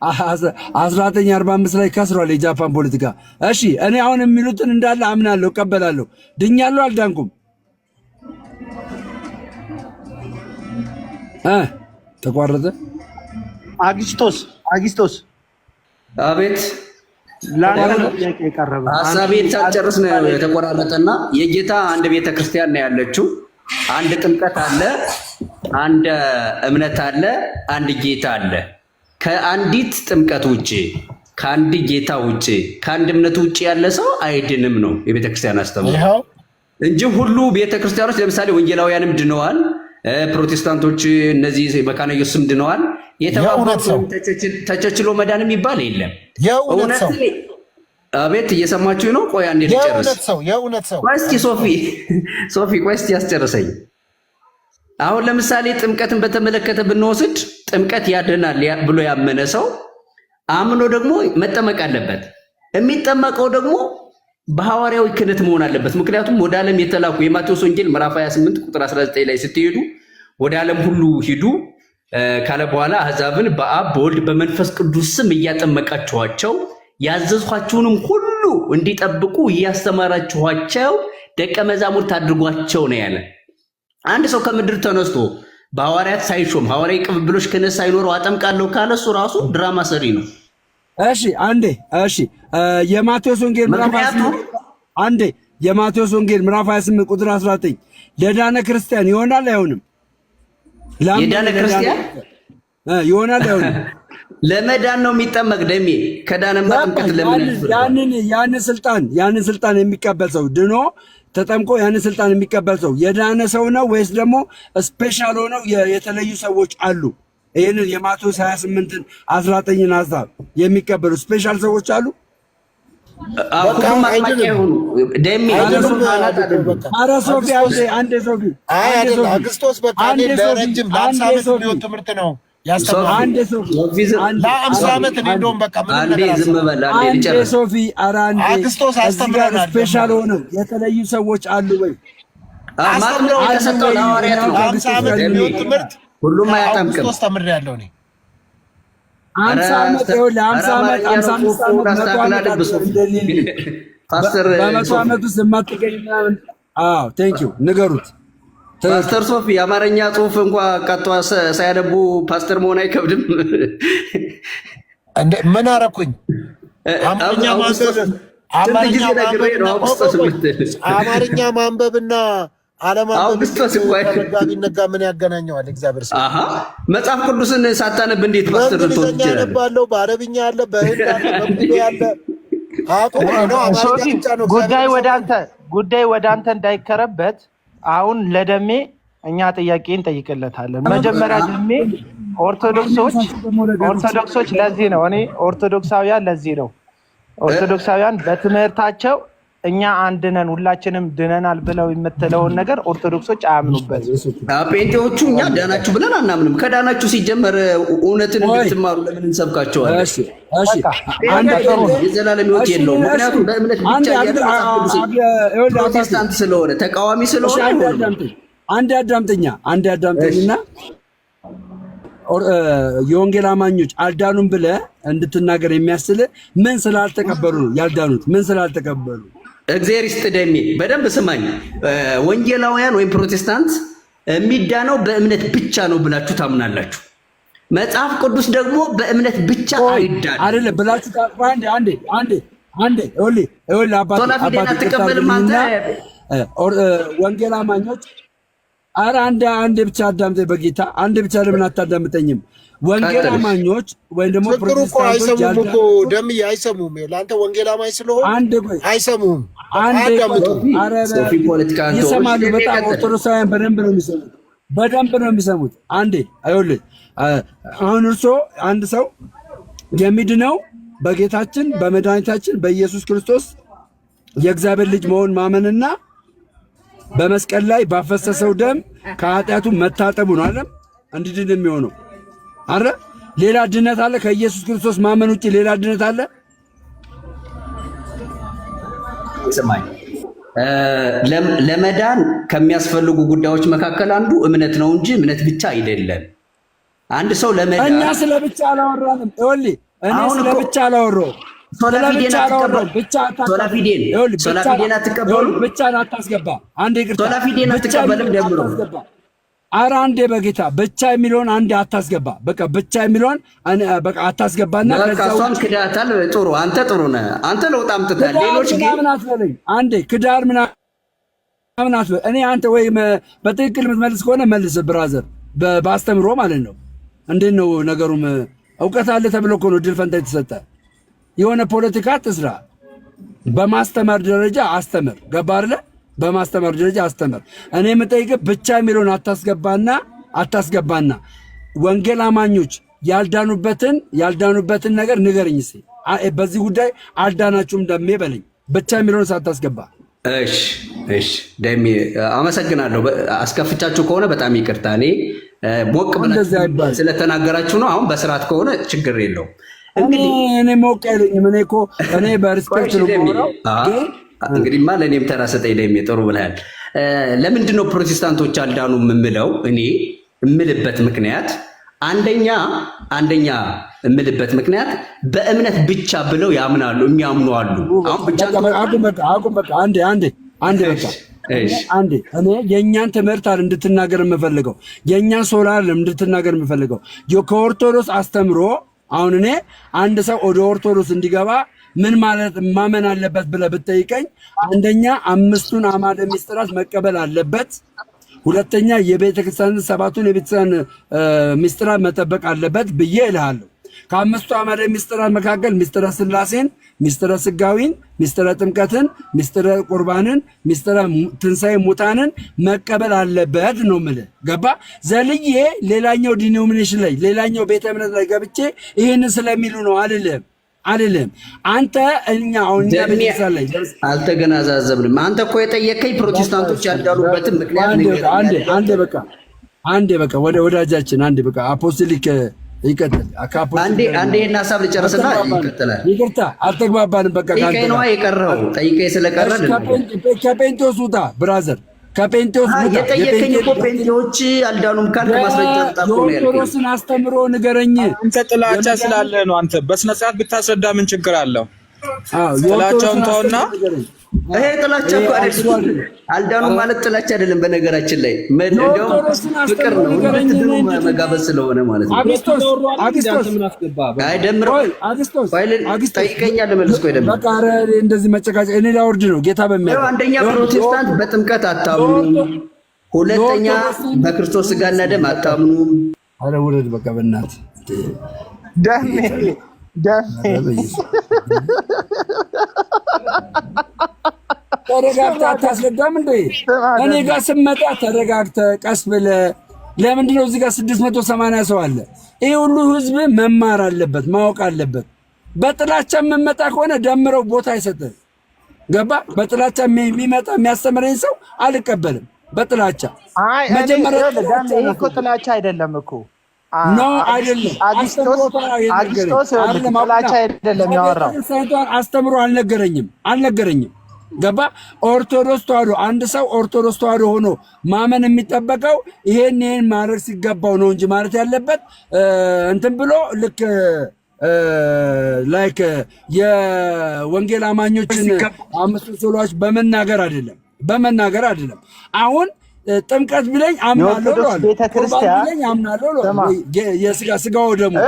[SPEAKER 1] 1945 ላይ ከስሯል የጃፓን ፖለቲካ። እሺ እኔ አሁን የሚሉትን እንዳለ አምናለሁ፣ እቀበላለሁ። ድኛለሁ፣ አልዳንኩም። ተቋረጠ።
[SPEAKER 2] አጊስቶስ
[SPEAKER 5] አቤት። ሀሳቤን ሳልጨርስ ነው የተቆራረጠና የጌታ አንድ ቤተክርስቲያን ነው ያለችው። አንድ ጥምቀት አለ፣ አንድ እምነት አለ፣ አንድ ጌታ አለ። ከአንዲት ጥምቀት ውጭ ከአንድ ጌታ ውጭ ከአንድ እምነት ውጭ ያለ ሰው አይድንም ነው የቤተክርስቲያን አስተምሮ እንጂ ሁሉ ቤተክርስቲያኖች ለምሳሌ ወንጌላውያንም ድነዋል፣ ፕሮቴስታንቶች እነዚህ መካነ ኢየሱስም ድነዋል። የተባበሩት ተቸችሎ መዳን የሚባል የለም።
[SPEAKER 3] የእውነት ሰው
[SPEAKER 5] አቤት፣ እየሰማችሁ ነው? ቆይ አንዴ ልጨርስ።
[SPEAKER 3] የእውነት ሰው
[SPEAKER 5] ቆይ እስኪ ሶፊ ቆይ እስኪ ያስጨርሰኝ። አሁን ለምሳሌ ጥምቀትን በተመለከተ ብንወስድ ጥምቀት ያድናል ብሎ ያመነ ሰው አምኖ ደግሞ መጠመቅ አለበት። የሚጠመቀው ደግሞ በሐዋርያዊ ክህነት መሆን አለበት። ምክንያቱም ወደ ዓለም የተላኩ የማቴዎስ ወንጌል ምዕራፍ 28 ቁጥር 19 ላይ ስትሄዱ ወደ ዓለም ሁሉ ሂዱ ካለ በኋላ አሕዛብን በአብ በወልድ በመንፈስ ቅዱስ ስም እያጠመቃችኋቸው ያዘዝኋችሁንም ሁሉ እንዲጠብቁ እያስተማራችኋቸው ደቀ መዛሙርት አድርጓቸው ነው ያለ። አንድ ሰው ከምድር ተነስቶ በሐዋርያት ሳይሾም ሐዋርያዊ ቅብብሎች ክህነት ሳይኖረው አጠምቃለሁ ካለ እሱ ራሱ ድራማ ሰሪ ነው።
[SPEAKER 1] እሺ የማቴዎስ ወንጌል ምዕራፍ 28 ቁጥር 19 ለዳነ ክርስቲያን ይሆናል አይሆንም?
[SPEAKER 5] የዳነ ክርስቲያን
[SPEAKER 1] ይሆናል አይሆንም?
[SPEAKER 5] ለመዳን ነው የሚጠመቅ ደሜ ከዳነማ ጥምቀት ለምን
[SPEAKER 1] ያንን ስልጣን የሚቀበል ሰው ድኖ ተጠምቆ ያንን ስልጣን የሚቀበል ሰው የዳነ ሰው ነው ወይስ ደግሞ ስፔሻል ሆነው የተለዩ ሰዎች አሉ? ይህንን የማቴዎስ 28ን 19ን ሀሳብ የሚቀበሉ ስፔሻል ሰዎች አሉ?
[SPEAKER 5] ሁሉም አጥማቂ አይሆኑ ደሜ
[SPEAKER 1] ኧረ ሶፊ አንዴ ሶፊ
[SPEAKER 3] አግስቶስ በቃ ለረጅም ለ50 ዓመት የሚሆን ትምህርት ነው ያስተምራል። ለ50 ዓመት እኔ እንደውም በቃ ምን ነገር
[SPEAKER 1] አንዴ ሶፊ
[SPEAKER 3] አግስቶስ አስተምራናል።
[SPEAKER 1] ስፔሻል ሆነው የተለዩ ሰዎች አሉ ወይ?
[SPEAKER 5] ማጥምረው የተሰጠው ለሐዋርያት ነው።
[SPEAKER 3] ለ50 ዓመት የሚሆን ትምህርት
[SPEAKER 5] ሁሉም አያጠምቅም።
[SPEAKER 3] አውግስጦስ ተምሬያለሁ እኔ
[SPEAKER 1] 50 ዓመት ይኸውልህ 50 ዓመት 55 ዓመት በመቶ ዓመት ውስጥ የማትገኝ ምናምን። አዎ ቴንክ ዩ ንገሩት።
[SPEAKER 5] ፓስተር ሶፊ የአማርኛ ጽሁፍ እንኳ ቀጥታ ሳያነቡ ፓስተር መሆን አይከብድም?
[SPEAKER 3] ምን አረኩኝ? አማርኛ ማንበብና አለማንበብ ነጋ ምን ያገናኘዋል? እግዚአብሔር
[SPEAKER 5] መጽሐፍ ቅዱስን ሳታነብ እንዴት ፓስተር ልትሆን ትችላለህ?
[SPEAKER 3] ያነባለሁ። በአረብኛ አለ፣ በህንድ አለ፣ በቁቤ አለ።
[SPEAKER 2] ጉዳይ ወደ አንተ እንዳይከረበት አሁን ለደሜ እኛ ጥያቄ እንጠይቅለታለን። መጀመሪያ ደሜ ኦርቶዶክሶች ለዚህ ነው እኔ ኦርቶዶክሳውያን ለዚህ ነው ኦርቶዶክሳውያን በትምህርታቸው እኛ አንድ ነን ሁላችንም ድነናል ብለው የምትለውን ነገር ኦርቶዶክሶች አያምኑበት።
[SPEAKER 5] ጴንጤዎቹ እኛ ዳናችሁ ብለን አናምንም። ከዳናችሁ ሲጀመር እውነትን እንድትማሩ ለምን እንሰብካቸዋለን? የዘላለም ሕይወት የለውም። ምክንያቱም በእምነት ብቻ ያለ ፕሮቴስታንት ስለሆነ ተቃዋሚ ስለሆነ
[SPEAKER 1] አንድ አዳምጠኝና የወንጌል አማኞች አልዳኑም ብለህ እንድትናገር የሚያስችል ምን ስላልተቀበሉ ነው ያልዳኑት? ምን ስላልተቀበሉ?
[SPEAKER 5] እግዚአብሔር ይስጥ ደሜ፣ በደንብ ስማኝ። ወንጌላውያን ወይም ፕሮቴስታንት የሚዳነው በእምነት ብቻ ነው ብላችሁ ታምናላችሁ። መጽሐፍ ቅዱስ ደግሞ በእምነት ብቻ አይዳንም
[SPEAKER 1] አይደለም ብላችሁ አንዴ አባቴ
[SPEAKER 5] አትቀበልም አንተ
[SPEAKER 1] ወንጌል አማኞች። ኧረ አንድ ብቻ አዳምጠኝ በጌታ አንድ ብቻ ለምን አታዳምጠኝም? ወንጌል አማኞች ወይም ደግሞ ፕሮቴስታንቶች
[SPEAKER 3] ደምዬ አይሰሙም። ለአንተ ወንጌል አማኝ ስለሆነ አይሰሙም።
[SPEAKER 1] ይሰማሉ። በጣም ኦርቶዶክሳውያን በደንብ ነው የሚሰሙት። አንዴ አይወልህ አሁን እርስዎ አንድ ሰው የሚድነው በጌታችን በመድኃኒታችን በኢየሱስ ክርስቶስ የእግዚአብሔር ልጅ መሆን ማመንና በመስቀል ላይ ባፈሰሰው ደም ከኃጢአቱ መታጠቡ ነው አይደል? እንዲድን የሚሆነው አረ ሌላ ድነት አለ? ከኢየሱስ ክርስቶስ ማመን ውጪ ሌላ ድነት አለ?
[SPEAKER 5] ስማኝ፣ ለመዳን ከሚያስፈልጉ ጉዳዮች መካከል አንዱ እምነት ነው እንጂ እምነት ብቻ አይደለም። አንድ ሰው ለመዳን
[SPEAKER 1] እኛ ስለብቻ አላወራንም። እኔ ስለብቻ አላወራሁም።
[SPEAKER 5] ሶላፊዴን አትቀበሉ።
[SPEAKER 1] ብቻ አታስገባ። አንዴ ይቅርታ፣
[SPEAKER 5] ሶላፊዴን አትቀበልም ደምሮ።
[SPEAKER 1] ኧረ አንዴ በጌታ ብቻ የሚለውን አንዴ አታስገባ። በቃ ብቻ የሚለውን በቃ አታስገባና
[SPEAKER 5] ከዛውን ክዳታል። ጥሩ አንተ ጥሩ ነህ። አንተ ለውጥ አምጥተሃል። ሌሎች ግን
[SPEAKER 1] ምን አትበለኝ። አንዴ ክዳር ምናምን አትበል። እኔ አንተ ወይ በትክክል የምትመልስ ከሆነ መልስ ብራዘር፣ በአስተምሮ ማለት ነው። እንዴት ነው ነገሩም? እውቀት አለ ተብሎ እኮ ነው ድል ፈንታ የተሰጠ። የሆነ ፖለቲካ አትስራ። በማስተማር ደረጃ አስተምር። ገባህ አይደለ? በማስተማር ደረጃ አስተምር። እኔ የምጠይቅህ ብቻ የሚለውን አታስገባና ወንጌል አማኞች ያልዳኑበትን ነገር ንገረኝ እስኪ። በዚህ ጉዳይ አልዳናችሁም ደሜ በለኝ። ብቻ የሚለውን ሳታስገባ።
[SPEAKER 5] እሺ ደሜ አመሰግናለሁ። አስከፍቻችሁ ከሆነ በጣም ይቅርታ። እኔ ሞቅ ብላችሁ ስለተናገራችሁ ነው። አሁን በስርዓት ከሆነ ችግር የለውም።
[SPEAKER 1] እኔ ሞቅ አይለኝም። እኔ በሪስፔክት ነው የምወራው።
[SPEAKER 5] እንግዲህማ ለእኔም ተራ ሰጠኝ። ደሜ ጥሩ ብለሃል። ለምንድን ነው ፕሮቴስታንቶች አልዳኑም የምለው? እኔ የምልበት ምክንያት አንደኛ የምልበት ምክንያት በእምነት ብቻ ብለው ያምናሉ፣ የሚያምኑ አሉ። አሁን ብቻ
[SPEAKER 1] አንዴ እኔ የእኛን ትምህርት አለ እንድትናገር የምፈልገው የእኛን ሶላር እንድትናገር የምፈልገው ከኦርቶዶክስ አስተምሮ። አሁን እኔ አንድ ሰው ወደ ኦርቶዶክስ እንዲገባ ምን ማለት ማመን አለበት ብለህ ብትጠይቀኝ፣ አንደኛ 5ቱን አዕማደ ምስጢራት መቀበል አለበት። ሁለተኛ የቤተክርስቲያን 7ቱን የቤተክርስቲያን ምስጢራት መጠበቅ አለበት ብዬ እልሃለሁ። ከ5ቱ አዕማደ ምስጢራት መካከል ምስጢረ ሥላሴን፣ ምስጢረ ሥጋዊን፣ ምስጢረ ጥምቀትን፣ ምስጢረ ቁርባንን፣ ምስጢረ ትንሣኤ ሙታንን መቀበል አለበት ነው የምልህ። ገባ? ዘልዬ ሌላኛው ዲኖሚኔሽን ላይ ሌላኛው ቤተ እምነት ላይ ገብቼ ይህንን ስለሚሉ ነው አልልም። አንተ እኛ ቤተክርስቲያን ላይ
[SPEAKER 5] አልተገናዛዘብንም። አንተ እኮ የጠየቀኝ ፕሮቴስታንቶች ያልዳኑበትን ምክንያት
[SPEAKER 1] አንዴ በቃ ወደ ወዳጃችን አንዴ በቃ አፖስቶሊክ ይቀጥል።
[SPEAKER 5] አንዴ ይህን ሀሳብ ልጨርስና ይቀጥላል።
[SPEAKER 1] ይቅርታ አልተግባባንም። በቃ
[SPEAKER 5] ጠይቀኝ ነዋ የቀረው። ጠይቀኝ ስለቀረ
[SPEAKER 1] ከጴንጤዎስ ውጣ ብራዘር፣ ከጴንጤዎች
[SPEAKER 5] የጠየቀኝ እኮ ጴንጤዎች አልዳኑም ካልክ ማስረጃ አጣቆ ነው ያልከኝ።
[SPEAKER 1] ኦርቶዶክስን አስተምሮ ንገረኝ።
[SPEAKER 6] አንተ ጥላቻ ስላለ ነው። አንተ በስነ ስርዓት ብታስረዳ ምን ችግር አለው? ጥላቻውን ተውና።
[SPEAKER 5] ይሄ ጥላቻ እኮ አይደለም። አልዳኑም ማለት ጥላቻ አይደለም። በነገራችን ላይ እንደውም ፍቅር ነው፣ እንድትድኑ መጋበዝ ስለሆነ ማለት ነው።
[SPEAKER 1] አግስቶስ
[SPEAKER 5] አይደምር ጠይቀኛል፣ መልስ ቆይ ደምር።
[SPEAKER 1] በቃ ኧረ እንደዚህ መጨቃጨቅ እኔ ላወርድ ነው ጌታ በሚያውቀው።
[SPEAKER 5] አንደኛ ፕሮቴስታንት በጥምቀት አታምኑም፣ ሁለተኛ በክርስቶስ ሥጋና ደም አታምኑም።
[SPEAKER 1] ኧረ ውረድ በቃ በእናትህ
[SPEAKER 2] ደሜ
[SPEAKER 1] ተረጋግተህ አታስረዳም እንዴ? እኔ ጋር ስመጣ ተረጋግተህ ቀስ ብለህ ለምንድን ነው እዚህ ጋር 680 ሰው አለ? ይሄ ሁሉ ህዝብ መማር አለበት፣ ማወቅ አለበት። በጥላቻ የምመጣ ከሆነ ደምረው ቦታ አይሰጥም። ገባ? በጥላቻ የሚመጣ የሚያስተምረኝ ሰው አልቀበልም። በጥላቻ
[SPEAKER 2] መጀመሪያ እኮ ጥላቻ አይደለም እኮ
[SPEAKER 1] ኖ አይደለም።
[SPEAKER 2] አግስቶስ ጥላቻ አይደለም ያወራው።
[SPEAKER 1] አስተምሮ አልነገረኝም። ገባ? ኦርቶዶክስ ተዋህዶ አንድ ሰው ኦርቶዶክስ ተዋህዶ ሆኖ ማመን የሚጠበቀው ይሄን ማድረግ ሲገባው ነው እንጂ ማለት ያለበት እንትን ብሎ ልክ ላይክ የወንጌል አማኞችን አምስቱ ሶሎዎች በመናገር አይደለም። አሁን ጥምቀት ቢለኝ አምናለሁ ነው
[SPEAKER 2] ቤተክርስቲያን
[SPEAKER 1] ቢለኝ አምናለሁ ነው የስጋው ደግሞ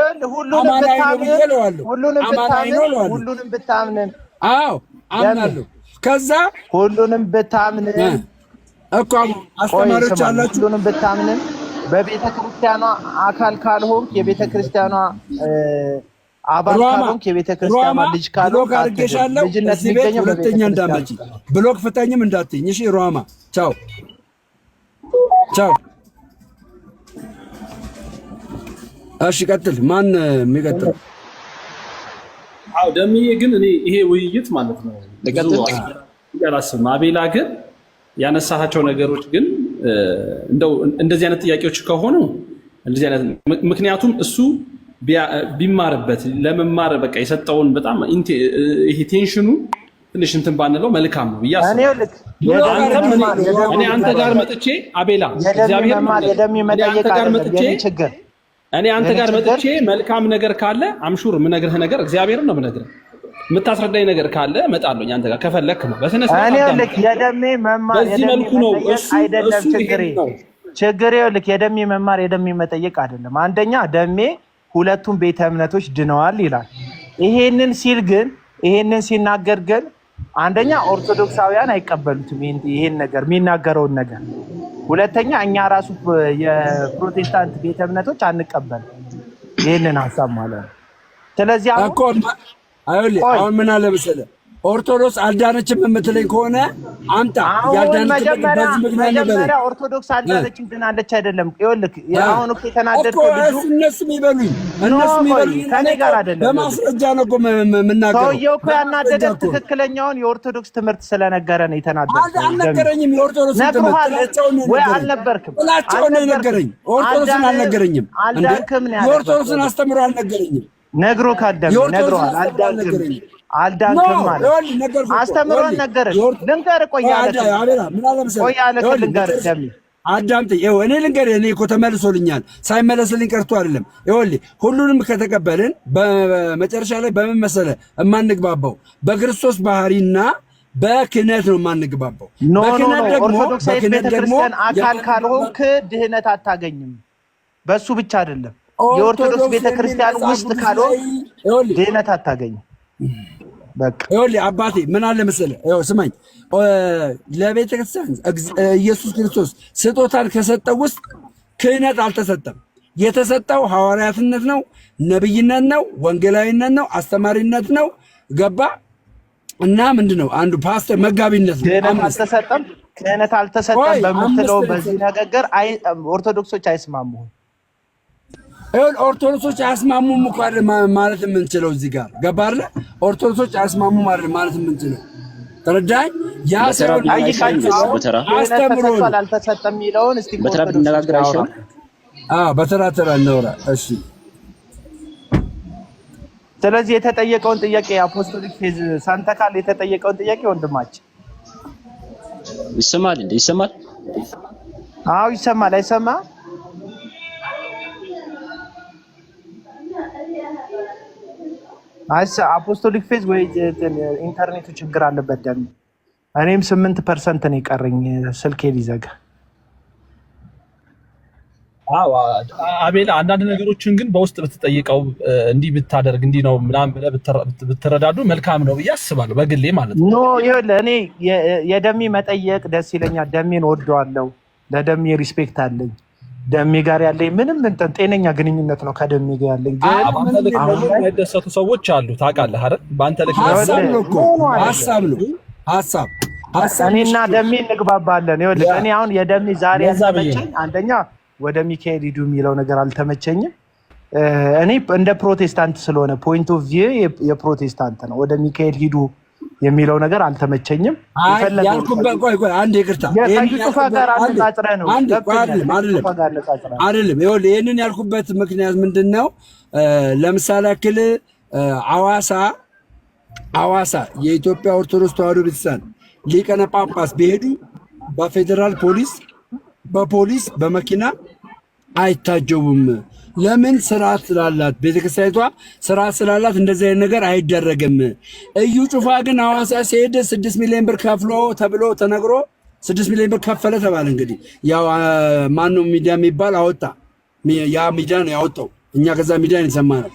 [SPEAKER 2] ሁሉንም ብታምንን
[SPEAKER 1] አዎ አምናለሁ። ከዛ
[SPEAKER 2] ሁሉንም ብታምንን
[SPEAKER 1] እኮ አስተማሪዎች አላችሁ።
[SPEAKER 2] ሁሉንም ብታምንን በቤተክርስቲያኗ አካል ካልሆንክ የቤተክርስቲያኗ አባል ካልሆንክ የቤተክርስቲያኗ ልጅ ካልሆንክ ልጅነት የሚገኘው
[SPEAKER 1] ሁለተኛ እንዳመጪ ብሎክ ፍታኝም እንዳትኝ። እሺ ሮማ ቻው። እሺ ቀጥል። ማን የሚቀጥል?
[SPEAKER 4] አዎ ደምዬ ግን እኔ ይሄ ውይይት ማለት ነው ያላስብ አቤላ ግን ያነሳቸው ነገሮች ግን እንደው እንደዚህ አይነት ጥያቄዎች ከሆኑ እንደዚህ አይነት ምክንያቱም እሱ ቢማርበት ለመማር በቃ የሰጠውን በጣም ይሄ ቴንሽኑ ትንሽ እንትን ባንለው መልካም ነው ብዬ አስባለሁ። እኔ አንተ ጋር መጥቼ አቤላ እግዚአብሔር እኔ አንተ ጋር መጥቼ መልካም ነገር ካለ አምሹር የምነግርህ ነገር እግዚአብሔርን ነው የምነግርህ። የምታስረዳኝ ነገር ካለ እመጣለሁ አንተ ጋር ከፈለክ ነው። በስነ ስርዓት
[SPEAKER 2] የደሜ መማር
[SPEAKER 4] በዚህ መልኩ ነው
[SPEAKER 2] አይደለም ችግሬ ልክ የደሜ መማር የደሜ መጠየቅ አይደለም። አንደኛ ደሜ ሁለቱም ቤተ እምነቶች ድነዋል ይላል። ይሄንን ሲናገር ግን አንደኛ ኦርቶዶክሳውያን አይቀበሉትም ይሄን ነገር የሚናገረውን ነገር። ሁለተኛ እኛ ራሱ የፕሮቴስታንት ቤተ እምነቶች አንቀበል ይሄንን ሀሳብ ማለት ነው። ስለዚህ
[SPEAKER 1] አሁን ምን አለ መሰለህ ኦርቶዶክስ አልዳነችም የምትለኝ ከሆነ አምጣ።
[SPEAKER 2] መጀመሪያ ኦርቶዶክስ አልዳነችም ድናለች አይደለም። ይኸውልህ አሁን እኮ የተናደድከው ልጁ
[SPEAKER 1] እነሱም ይበሉኝ
[SPEAKER 2] ከኔ ጋር አይደለም
[SPEAKER 1] በማስረጃ ነው እኮ የምናገረው።
[SPEAKER 2] ሰውዬው እኮ ያናደደህ ትክክለኛውን የኦርቶዶክስ ትምህርት ስለነገረ ነው የተናደድከው።
[SPEAKER 1] አልነገረኝም። የኦርቶዶክስ ትምህርት
[SPEAKER 2] ወይ አልነበርክም?
[SPEAKER 1] ጥላቸውን ነው የነገረኝ። ኦርቶዶክስን አልነገረኝም።
[SPEAKER 2] አልዳንክም ነው ያለው።
[SPEAKER 1] የኦርቶዶክስን አስተምሮ አልነገረኝም።
[SPEAKER 2] ነግሮ ካደም ነግሮሃል። አልዳንክም ማለት አስተምሮን ነገርህ። ልንገርህ አዳምጥ። እኔ ልንገርህ እኔ እኮ ተመልሶልኛል። ሳይመለስልኝ ቀርቶ አይደለም። ይኸውልህ ሁሉንም ከተቀበልን በመጨረሻ ላይ በምን መሰለህ የማንግባባው በክርስቶስ ባህሪና በክህነት ነው የማንግባባው። ኦርቶዶክሳዊት ቤተክርስቲያን አካል ካልሆንክ ድህነት አታገኝም። በሱ ብቻ አይደለም የኦርቶዶክስ ቤተክርስቲያን ውስጥ ካልሆንክ ድህነት አታገኝም። በቃ
[SPEAKER 1] ይኸውልህ አባቴ ምን አለ መሰለህ፣ ይኸው ስማኝ፣ ለቤተ ክርስቲያን ኢየሱስ ክርስቶስ ስጦታን ከሰጠው ውስጥ ክህነት አልተሰጠም። የተሰጠው ሐዋርያትነት ነው፣ ነብይነት ነው፣ ወንጌላዊነት ነው፣ አስተማሪነት ነው። ገባ? እና ምንድነው አንዱ ፓስተር መጋቢነት ነው።
[SPEAKER 2] ክህነት አልተሰጠም በምትለው በዚህ ነገር ኦርቶዶክሶች አይስማሙም።
[SPEAKER 1] ኦርቶዶክሶች አያስማሙም እኮ ማለት የምንችለው እዚህ ጋር ገባ አይደለ? ኦርቶዶክሶች አያስማሙም ማለት የምንችለው ተረዳኝ። ያ ሰው አስተምሮ
[SPEAKER 2] አልተሰጠም የሚለውን እስቲ
[SPEAKER 6] በተራ ብንነጋገር አይሻልም?
[SPEAKER 1] በተራ እናውራ። እሺ
[SPEAKER 2] ስለዚህ የተጠየቀውን ጥያቄ አፖስቶሊክ ፌዝ ሳንተካል የተጠየቀውን ጥያቄ ወንድማችን
[SPEAKER 6] ይሰማል እንዴ? ይሰማል?
[SPEAKER 2] አዎ ይሰማል። አይሰማም? አፖስቶሊክ ፌዝ ወይ ኢንተርኔቱ ችግር አለበት ደግሞ። እኔም 8% ነው የቀረኝ ስልኬ ሊዘጋ።
[SPEAKER 4] አዎ አቤል፣ አንዳንድ ነገሮችን ግን በውስጥ ብትጠይቀው እንዲህ ብታደርግ እንዲህ ነው ምናምን ብለህ ብትረዳዱ መልካም ነው ብዬ አስባለሁ፣ በግሌ ማለት ነው።
[SPEAKER 2] ኖ ይኸውልህ፣ እኔ የደሜ መጠየቅ ደስ ይለኛል። ደሜን ወደዋለሁ። ለደሜ ሪስፔክት አለኝ። ደሜ ጋር ያለኝ ምንም እንትን ጤነኛ ግንኙነት ነው ከደሜ ጋር ያለኝ። ግን
[SPEAKER 4] በአንተ ልክ የማይደሰቱ ሰዎች አሉ፣ ታውቃለህ አይደል? በአንተ ልክ
[SPEAKER 1] ሀሳብ
[SPEAKER 2] እኔና ደሜ እንግባባለን። ይኸውልህ እኔ አሁን የደሜ ዛሬ ያልተመቸኝ አንደኛ ወደ ሚካኤል ሂዱ የሚለው ነገር አልተመቸኝም። እኔ እንደ ፕሮቴስታንት ስለሆነ ፖይንት ኦፍ ቪው የፕሮቴስታንት ነው። ወደ ሚካኤል ሂዱ የሚለው ነገር አልተመቸኝም።
[SPEAKER 1] አንድ ይቅርታ፣ አይደለም ይህንን ያልኩበት ምክንያት ምንድን ነው? ለምሳሌ ያክል ሐዋሳ የኢትዮጵያ ኦርቶዶክስ ተዋሕዶ ቤተክርስቲያን ሊቀነ ጳጳስ ቢሄዱ በፌዴራል ፖሊስ በፖሊስ በመኪና አይታጀቡም። ለምን? ስርዓት ስላላት ቤተክርስቲያኒቷ ስርዓት ስላላት እንደዚህ አይነት ነገር አይደረግም። እዩ ጩፋ ግን ሐዋሳ ሲሄድ 6 ሚሊዮን ብር ከፍሎ ተብሎ ተነግሮ 6 ሚሊዮን ብር ከፈለ ተባለ። እንግዲህ ያው ማነው ሚዲያ የሚባል አወጣ። ያ ሚዲያ ነው ያወጣው። እኛ ከዛ ሚዲያ ነው የሰማነው።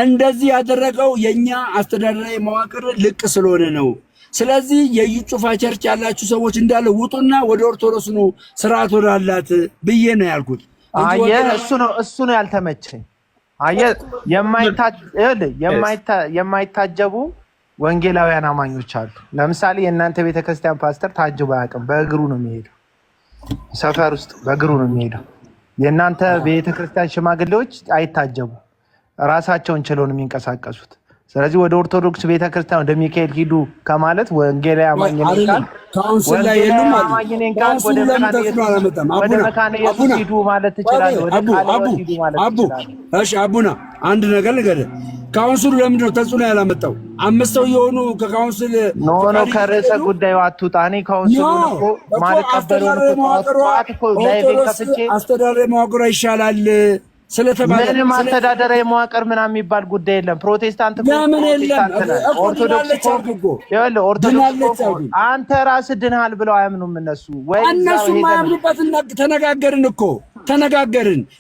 [SPEAKER 1] እንደዚህ ያደረገው የኛ አስተዳደራዊ መዋቅር ልቅ ስለሆነ ነው። ስለዚህ የዩ ጩፋ ቸርች ያላችሁ ሰዎች እንዳለ ውጡና ወደ ኦርቶዶክስ ነው ስርዓት ወዳላት ብዬ ነው ያልኩት።
[SPEAKER 2] አየህ፣ እሱ ነው ያልተመቸኝ። አየህ፣ የማይታጀቡ ወንጌላውያን አማኞች አሉ። ለምሳሌ የእናንተ ቤተክርስቲያን ፓስተር ታጅቦ አያውቅም። በእግሩ ነው የሚሄደው፣ ሰፈር ውስጥ በእግሩ ነው የሚሄደው። የእናንተ ቤተክርስቲያን ሽማግሌዎች አይታጀቡ፣ ራሳቸውን ችለው ነው የሚንቀሳቀሱት። ስለዚህ ወደ ኦርቶዶክስ ቤተክርስቲያን ወደ ሚካኤል ሂዱ ከማለት ወንጌላዊ አማኝ ነኝ ካል
[SPEAKER 1] ካውንስል ላይ የለም ማለት
[SPEAKER 2] ወደ መካነ ኢየሱስ ሂዱ ማለት ትችላለህ። ወደ ቃልዮት ሂዱ ማለት ትችላለህ።
[SPEAKER 1] እሺ አቡና፣ አንድ ነገር ልንገርህ። ካውንስሉ ለምንድን ነው ተጽዕኖ ያላመጣው? 5 ሰው የሆኑ ከካውንስል
[SPEAKER 2] ኖ ከርዕሰ ጉዳዩ አትውጣ። እኔ ካውንስሉን እኮ ማለት ቀበለውን እኮ ላይቭ ከፍቼ
[SPEAKER 1] አስተዳደራዊ መዋቅር ይሻላል ስለተባለ
[SPEAKER 2] ምንም አስተዳደራዊ መዋቅር ምናምን የሚባል ጉዳይ የለም። ፕሮቴስታንት
[SPEAKER 1] ለምን የለም?
[SPEAKER 2] ኦርቶዶክስ አንተ ራስህ ድንሃል ብለው አያምኑም እነሱ። ወይ
[SPEAKER 1] እነሱ ማያምኑበት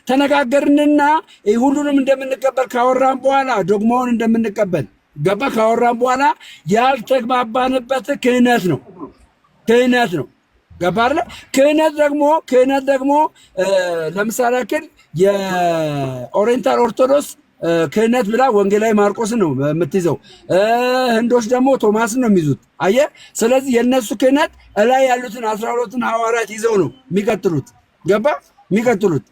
[SPEAKER 1] ተነጋገርንና ሁሉንም እንደምንቀበል ካወራን በኋላ ዶግማውን እንደምንቀበል ገባ። ካወራን በኋላ ያልተግባባንበት ክህነት ነው ገባ አይደል? ክህነት ደግሞ ለምሳሌ ያክል የኦሪየንታል ኦርቶዶክስ ክህነት ብላ ወንጌላዊ ማርቆስን ነው የምትይዘው። ህንዶች ደግሞ ቶማስን ነው የሚይዙት። አየህ፣ ስለዚህ የነሱ ክህነት እላይ ያሉትን 12ቱን ሐዋርያት ይዘው ነው የሚቀጥሉት። ገባ? የሚቀጥሉት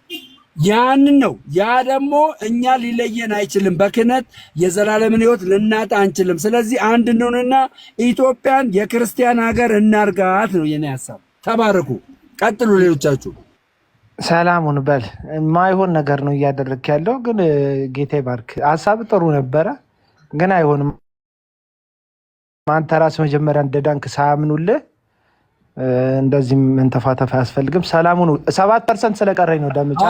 [SPEAKER 1] ያንን ነው። ያ ደግሞ እኛ ሊለየን አይችልም። በክህነት የዘላለምን ሕይወት ልናጣ አንችልም። ስለዚህ አንድ እንሆንና ኢትዮጵያን የክርስቲያን ሀገር እናርጋት ነው የኔ ሀሳብ። ተባረኩ። ቀጥሉ ሌሎቻችሁ።
[SPEAKER 2] ሰላሙን በል። የማይሆን ነገር ነው እያደረግክ ያለው፣ ግን ጌታ ይባርክ። ሀሳብ ጥሩ ነበረ፣ ግን አይሆንም። አንተ ራስህ መጀመሪያ እንደዳንክ ሳያምኑልህ እንደዚህ መንተፋተፍ አያስፈልግም። ሰላሙን 7% ስለቀረኝ ነው ደምጫ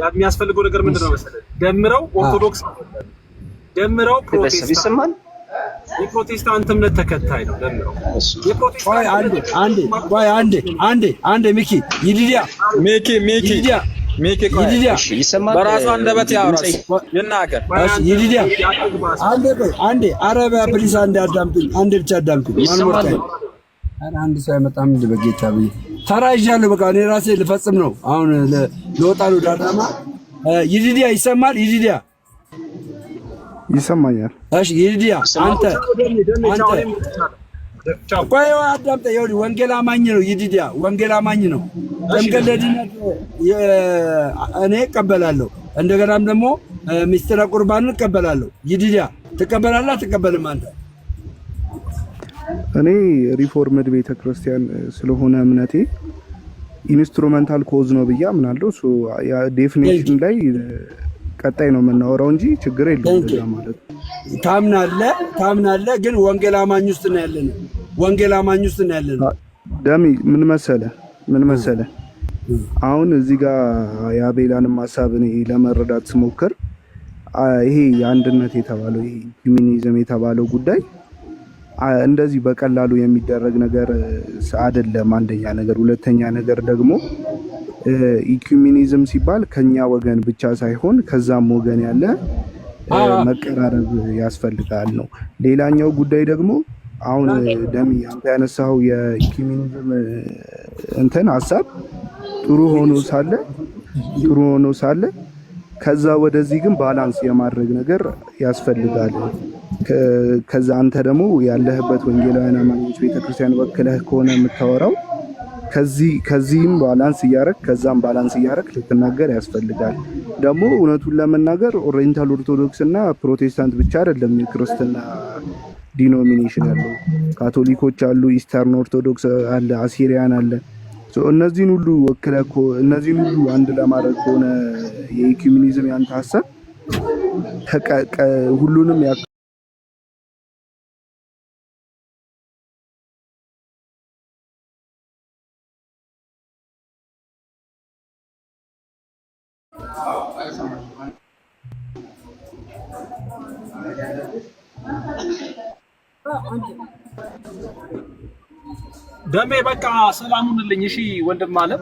[SPEAKER 4] የሚያስፈልገው ነገር ምንድን ነው መሰለህ? ደምረው ኦርቶዶክስ ደምረው ፕሮቴስታንት የፕሮቴስታንት እምነት ተከታይ ነው። ደምረው
[SPEAKER 1] አንዴ ሚኪ
[SPEAKER 6] ይሰማል። በራሱ አንደበት ያወራል ይናገር።
[SPEAKER 1] ይዲዲያ አንዴ አረቢያ ፕሊስ አንዴ አዳምጡኝ። አንዴ ብቻ አዳምጡኝ። ማን ወጣኝ? አንድ ሰው አይመጣም እንዴ? በጌታ ብዬ ተራይዣለሁ። በቃ እኔ ራሴ ልፈጽም ነው አሁን። ልወጣ ነው ዳዳማ። ይዲዲያ ይሰማል? ይዲዲያ
[SPEAKER 7] ይሰማኛል።
[SPEAKER 1] እሺ ይዲዲያ አንተ ቆይ አዳምጠኝ። ይኸውልህ ወንጌል አማኝ ነው ይዲዲያ፣ ወንጌል አማኝ ነው። ለድነት እኔ እቀበላለሁ። እንደገናም ደግሞ ሚስጥረ ቁርባንን እቀበላለሁ። ይዲዲያ ትቀበላለህ አትቀበልም አንተ?
[SPEAKER 7] እኔ ሪፎርምድ ቤተክርስቲያን ስለሆነ እምነቴ ኢንስትሩሜንታል ኮዝ ነው ብዬ አምናለሁ። ዴፊኒሽን ላይ ቀጣይ ነው የምናወራው እንጂ ችግር የለውም ማለት ነው።
[SPEAKER 1] ታምናለህ፣ ግን ወንጌል አማኝ ውስጥ ነው ያለነው።
[SPEAKER 7] ደሚ ምን መሰለ አሁን እዚህ ጋር የአቤላንም ሐሳብ እኔ ለመረዳት ስሞክር ይሄ የአንድነት የተባለው ይሄ ዩኒዝም የተባለው ጉዳይ እንደዚህ በቀላሉ የሚደረግ ነገር አይደለም። አንደኛ ነገር፣ ሁለተኛ ነገር ደግሞ ኢኩሜኒዝም ሲባል ከኛ ወገን ብቻ ሳይሆን ከዛም ወገን ያለ መቀራረብ ያስፈልጋል ነው። ሌላኛው ጉዳይ ደግሞ አሁን ደሚ አንተ ያነሳው የኢኩሜኒዝም እንትን ሐሳብ ጥሩ ሆኖ ሳለ ከዛ ወደዚህ ግን ባላንስ የማድረግ ነገር ያስፈልጋል። ከዛ አንተ ደግሞ ያለህበት ወንጌላውያን አማኞች ቤተክርስቲያን ወክለህ ከሆነ የምታወራው ከዚህም ባላንስ እያረክ ከዛም ባላንስ እያረክ ልትናገር ያስፈልጋል። ደግሞ እውነቱን ለመናገር ኦሪየንታል ኦርቶዶክስ እና ፕሮቴስታንት ብቻ አይደለም የክርስትና ዲኖሚኔሽን ያለው፣ ካቶሊኮች አሉ፣ ኢስተርን ኦርቶዶክስ አለ፣ አሲሪያን አለ። እነዚህን ሁሉ ወክለህ እነዚህን ሁሉ አንድ ለማድረግ ከሆነ የኢኩሜኒዝም ያንተ ሐሳብ ሁሉንም
[SPEAKER 4] ደሜ በቃ ሰላሙንልኝ። እሺ ወንድም አለም